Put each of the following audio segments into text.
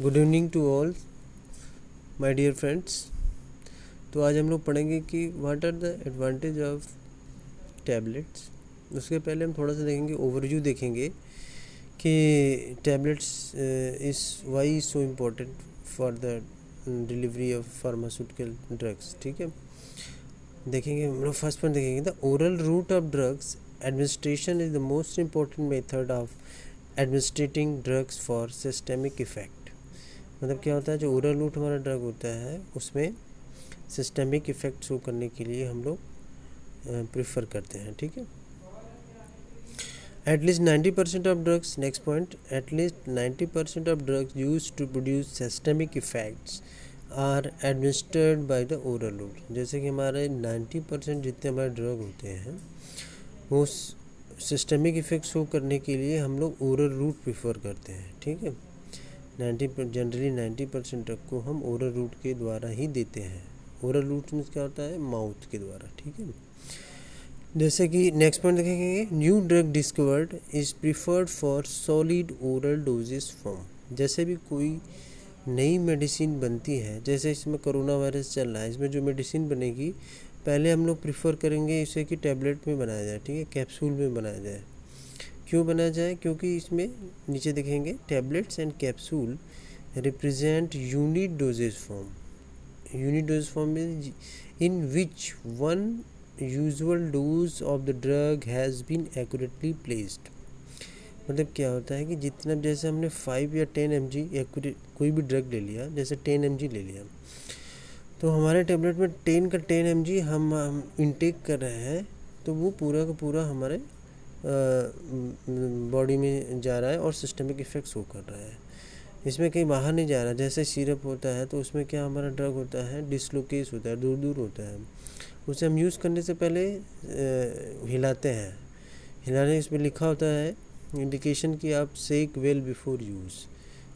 Good evening to all my dear friends. तो आज हम लोग पढ़ेंगे कि what are the advantage of tablets. उसके पहले हम थोड़ा सा देखेंगे, ओवरव्यू देखेंगे कि tablets is why so important for the delivery of pharmaceutical drugs. ठीक है, देखेंगे हम लोग। फर्स्ट पॉइंट देखेंगे, the oral route of drugs administration is the most important method of administering drugs for systemic effect. मतलब क्या होता है, जो ओरल रूट हमारा ड्रग होता है उसमें सिस्टेमिक इफ़ेक्ट शो करने के लिए हम लोग प्रेफर करते हैं। ठीक है, at least 90% of drugs, next point, at least 90% of drugs use to produce systemic effects are administered by the oral route. जैसे कि हमारे 90% जितने हमारे ड्रग होते हैं वो सिस्टेमिक इफ़ेक्ट शो करने के लिए हम लोग ओरल रूट प्रेफर करते हैं। ठीक है, जनरली 90% ड्रग को हम ओरल रूट के द्वारा ही देते हैं। ओरल रूट मीन्स क्या होता है, माउथ के द्वारा। ठीक है, जैसे कि नेक्स्ट पॉइंट देखेंगे, new drug discovered is preferred for solid oral doses form. जैसे भी कोई नई मेडिसिन बनती है, जैसे इसमें कोरोना वायरस चल रहा है, इसमें जो मेडिसिन बनेगी पहले हम लोग प्रीफर करेंगे इसे कि टैबलेट में बनाया जाए। ठीक है, कैप्सूल में बनाया जाए। क्यों बनाया जाए? क्योंकि इसमें नीचे देखेंगे, tablets and capsule represent unit dosage form. Unit dosage form में in which one usual dose of the drug has been accurately placed. मतलब क्या होता है कि जितना, जैसे हमने 5 या 10 mg कोई भी ड्रग ले लिया, जैसे 10 mg ले लिया, तो हमारे टेबलेट में 10 का 10 mg हम इनटेक कर रहे हैं, तो वो पूरा का पूरा हमारे बॉडी में जा रहा है और सिस्टमिक इफ़ेक्ट शो कर रहा है। इसमें कहीं बाहर नहीं जा रहा। जैसे सिरप होता है तो उसमें क्या हमारा ड्रग होता है, डिसलोकेस होता है, दूर दूर होता है। उसे हम यूज़ करने से पहले हिलाते हैं। हिलाने इसमें लिखा होता है इंडिकेशन कि आप सेक वेल बिफोर यूज़।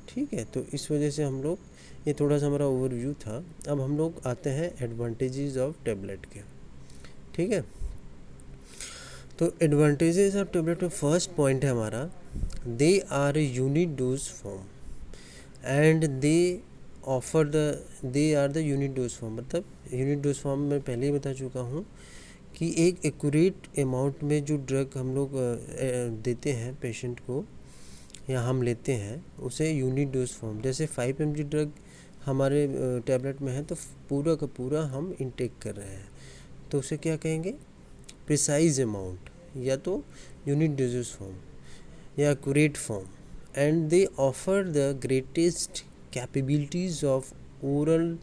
ठीक है, तो इस वजह से हम लोग, ये थोड़ा सा हमारा ओवरव्यू था। अब हम लोग आते हैं एडवांटेजेस ऑफ टैबलेट के। ठीक है, तो एडवांटेजेस ऑफ टैबलेट में फर्स्ट पॉइंट है हमारा, they are a unit dose form and they are the unit dose form. मतलब यूनिट डोज फॉर्म में पहले ही बता चुका हूँ कि एक एक्यूरेट अमाउंट में जो ड्रग हम लोग देते हैं पेशेंट को या हम लेते हैं, उसे यूनिट डोज फॉर्म। जैसे 5 mg ड्रग हमारे टैबलेट में है तो पूरा का पूरा हम इनटेक कर रहे हैं, तो उसे क्या कहेंगे, प्रिसाइज अमाउंट, या तो यूनिट डोजेज फॉर्म या accurate form. And they offer the greatest capabilities of oral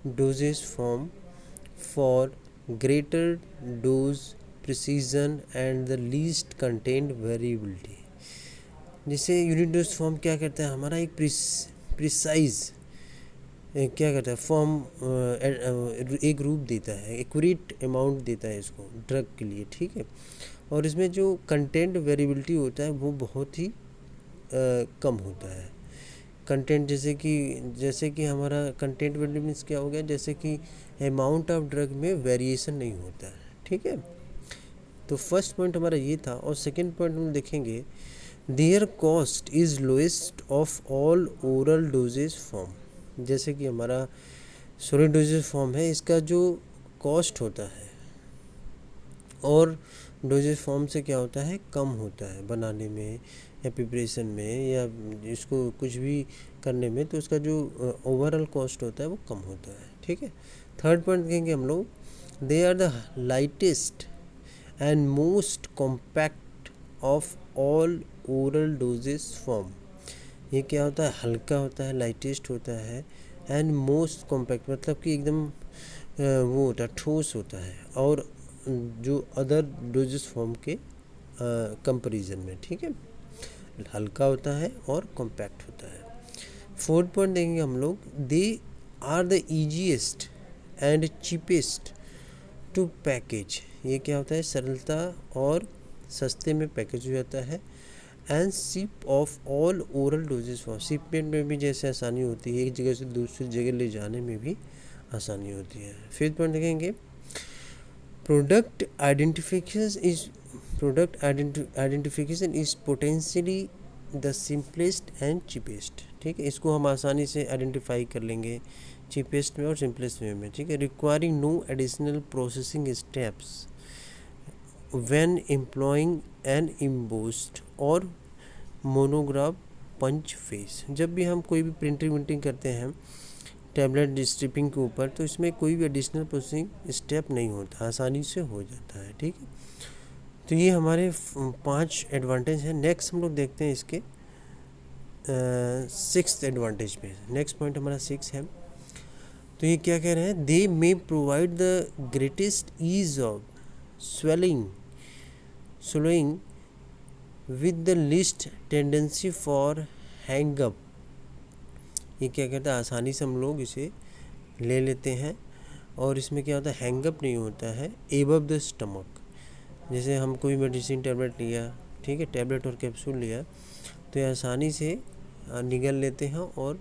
dosages form for greater dose precision and the least content variability. जैसे यूनिट डोज फॉर्म क्या करता है, हमारा एक प्रिसाइज क्या करता है, फॉर्म एक रूप देता है, एक्यूरेट अमाउंट देता है इसको ड्रग के लिए। ठीक है, और इसमें जो कंटेंट वेरिएबिलिटी होता है वो बहुत ही कम होता है। कंटेंट जैसे कि हमारा कंटेंट वेरिएबिलिटी मीन्स क्या हो गया, जैसे कि अमाउंट ऑफ ड्रग में वेरिएशन नहीं होता है। ठीक है, तो फर्स्ट पॉइंट हमारा ये था। और सेकेंड पॉइंट हम देखेंगे, there cost is lowest of all oral dosages form. जैसे कि हमारा सॉलिड डोजेज फॉर्म है, इसका जो कॉस्ट होता है और डोजेज फॉर्म से क्या होता है, कम होता है बनाने में या प्रिपरेशन में या इसको कुछ भी करने में, तो उसका जो ओवरऑल कॉस्ट होता है वो कम होता है। ठीक है, थर्ड पॉइंट देखेंगे हम लोग, they are the lightest and most compact of all oral dosages form. ये क्या होता है, हल्का होता है, लाइटेस्ट होता है, एंड मोस्ट कॉम्पैक्ट मतलब कि एकदम वो होता है, ठोस होता है, और जो अदर डोजेस फॉर्म के कंपैरिजन में। ठीक है, हल्का होता है और कॉम्पैक्ट होता है। फोर्थ पॉइंट देखेंगे हम लोग, they are the easiest and cheapest to package. ये क्या होता है, सरलता और सस्ते में पैकेज हो जाता है। And ship of all oral dosages form, shipment में भी जैसे आसानी होती है, एक जगह से दूसरी जगह ले जाने में भी आसानी होती है। फिफ्थ पॉइंट देखेंगे, product identification is potentially the simplest and cheapest, ठीक है, इसको हम आसानी से आइडेंटिफाई कर लेंगे चीपेस्ट में और सिंपलेस्ट वे में, ठीक है। Requiring no additional processing steps when employing an embossed or monograph punch face. जब भी हम कोई भी प्रिंटिंग विंटिंग करते हैं टैबलेट स्ट्रिपिंग के ऊपर, तो इसमें कोई भी एडिशनल प्रोसेसिंग स्टेप नहीं होता, आसानी से हो जाता है, ठीक है। तो ये हमारे 5 एडवांटेज हैं। नेक्स्ट हम लोग देखते हैं इसके 6th एडवांटेज पे। नेक्स्ट पॉइंट हमारा 6 है। तो ये क्या कह रहे हैं, they may provide the greatest ease of swallowing with the least tendency for hang up। ये क्या कहता है, आसानी से हम लोग इसे ले लेते हैं और इसमें क्या होता है, हैंग अप नहीं होता है एबव द स्टमक। जैसे हम कोई मेडिसिन टैबलेट लिया, ठीक है, टैबलेट और कैप्सूल लिया, तो ये आसानी से निगल लेते हैं और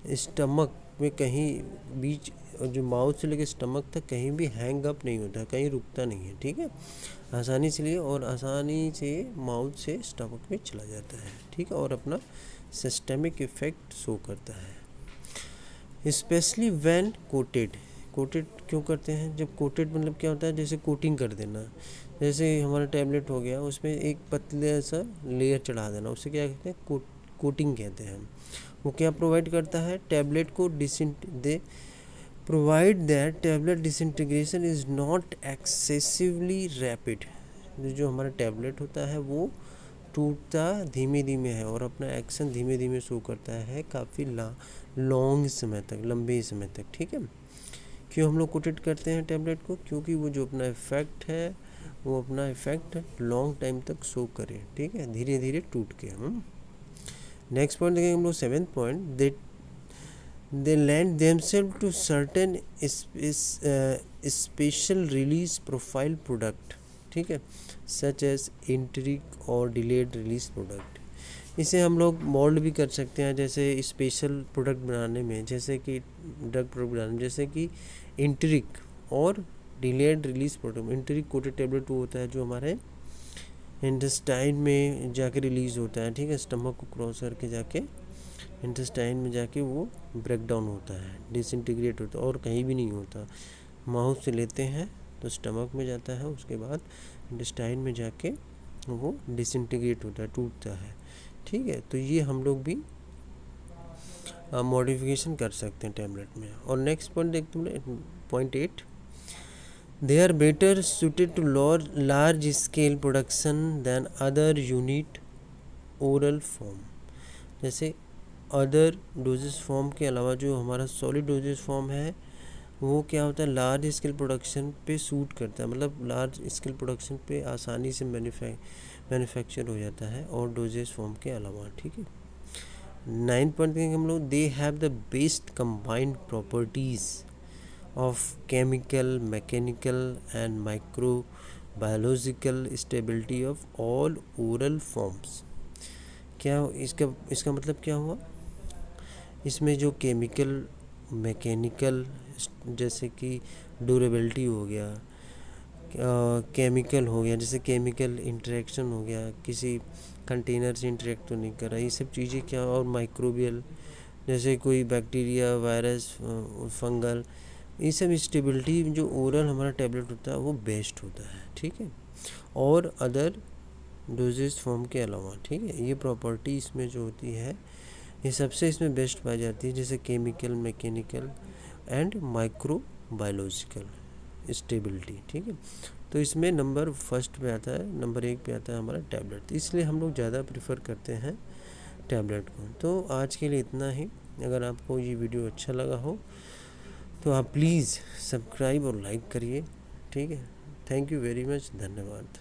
स्टमक में कहीं बीच, जो माउथ से लेकर स्टमक तक कहीं भी हैंग अप नहीं होता, कहीं रुकता नहीं है, ठीक है, आसानी से लिए और आसानी से माउथ से स्टमक में चला जाता है, ठीक है, और अपना सिस्टमिक इफेक्ट शो करता है। Specially when coated. कोटेड क्यों करते हैं, जब कोटेड मतलब क्या होता है, जैसे कोटिंग कर देना, जैसे हमारा टैबलेट हो गया उसमें एक पतले सा लेयर चढ़ा देना, उसे क्या कहते हैं, कोटिंग कहते हैं। वो क्या प्रोवाइड करता है, टैबलेट को they provide that tablet disintegration is not excessively rapid. जो हमारा टैबलेट होता है वो टूटता धीमे धीमे है और अपना एक्शन धीमे धीमे शो करता है काफ़ी लॉन्ग समय तक, लंबे समय तक, ठीक है। क्यों हम लोग कोटेड करते हैं टैबलेट को, क्योंकि वो जो अपना इफ़ेक्ट है वो अपना इफ़ेक्ट लॉन्ग टाइम तक शो करे, ठीक है, धीरे धीरे टूट के। नेक्स्ट पॉइंट देखेंगे हम लोग 7th point, they lend themselves to certain special release profile product, ठीक है, such as इंटरिक और डिलेड रिलीज प्रोडक्ट। इसे हम लोग मोल्ड भी कर सकते हैं, जैसे स्पेशल प्रोडक्ट बनाने में, जैसे कि ड्रग प्रोडक्ट बनाने में, जैसे कि इंटरिक और delayed release product. Enteric coated tablet वो होता है जो हमारे इंटेस्टाइन में जाके रिलीज़ होता है, ठीक है, स्टमक को क्रॉस करके जाके इंटेस्टाइन में जाके वो ब्रेक डाउन होता है, डिसइंटीग्रेट होता है और कहीं भी नहीं होता। माउथ से लेते हैं तो स्टमक में जाता है, उसके बाद इंटेस्टाइन में जाके वो डिसइंटीग्रेट होता है, टूटता है, ठीक है। तो ये हम लोग भी मॉडिफिकेशन कर सकते हैं टैबलेट में। और नेक्स्ट पॉइंट देखते हैं point 8, they are better suited to large scale production than other unit oral form. जैसे अदर डोजेस फॉर्म के अलावा जो हमारा सॉलिड डोजेस फॉर्म है वो क्या होता है, लार्ज स्केल प्रोडक्शन पे सूट करता है, मतलब लार्ज स्केल प्रोडक्शन पे आसानी से मैन्युफैक्चर हो जाता है और डोजेस फॉर्म के अलावा, ठीक है। 9th पॉइंट देखेंगे हम लोग, they have the best combined properties of chemical, mechanical and micro biological stability of all oral forms. क्या इसका मतलब क्या हुआ, इसमें जो केमिकल, मैकेनिकल, जैसे कि ड्यूरेबिलिटी हो गया, केमिकल हो गया, जैसे केमिकल इंटरेक्शन हो गया, किसी कंटेनर से इंटरेक्ट तो नहीं कर रहा, ये सब चीज़ें क्या, और माइक्रोबियल जैसे कोई बैक्टीरिया, वायरस, फंगल, ये सब स्टेबिलिटी जो ओरल हमारा टैबलेट होता है वो बेस्ट होता है, ठीक है, और अदर डोजेस फॉर्म के अलावा, ठीक है। ये प्रॉपर्टी इसमें जो होती है ये सबसे इसमें बेस्ट पाई जाती है, जैसे chemical, mechanical and micro biological stability, ठीक है। तो इसमें नंबर 1 पे आता है, नंबर 1 पे आता है हमारा टैबलेट, इसलिए हम लोग ज़्यादा प्रेफर करते हैं टैबलेट को। तो आज के लिए इतना ही। अगर आपको ये वीडियो अच्छा लगा हो तो आप प्लीज़ सब्सक्राइब और लाइक करिए, ठीक है। थैंक यू वेरी मच, धन्यवाद।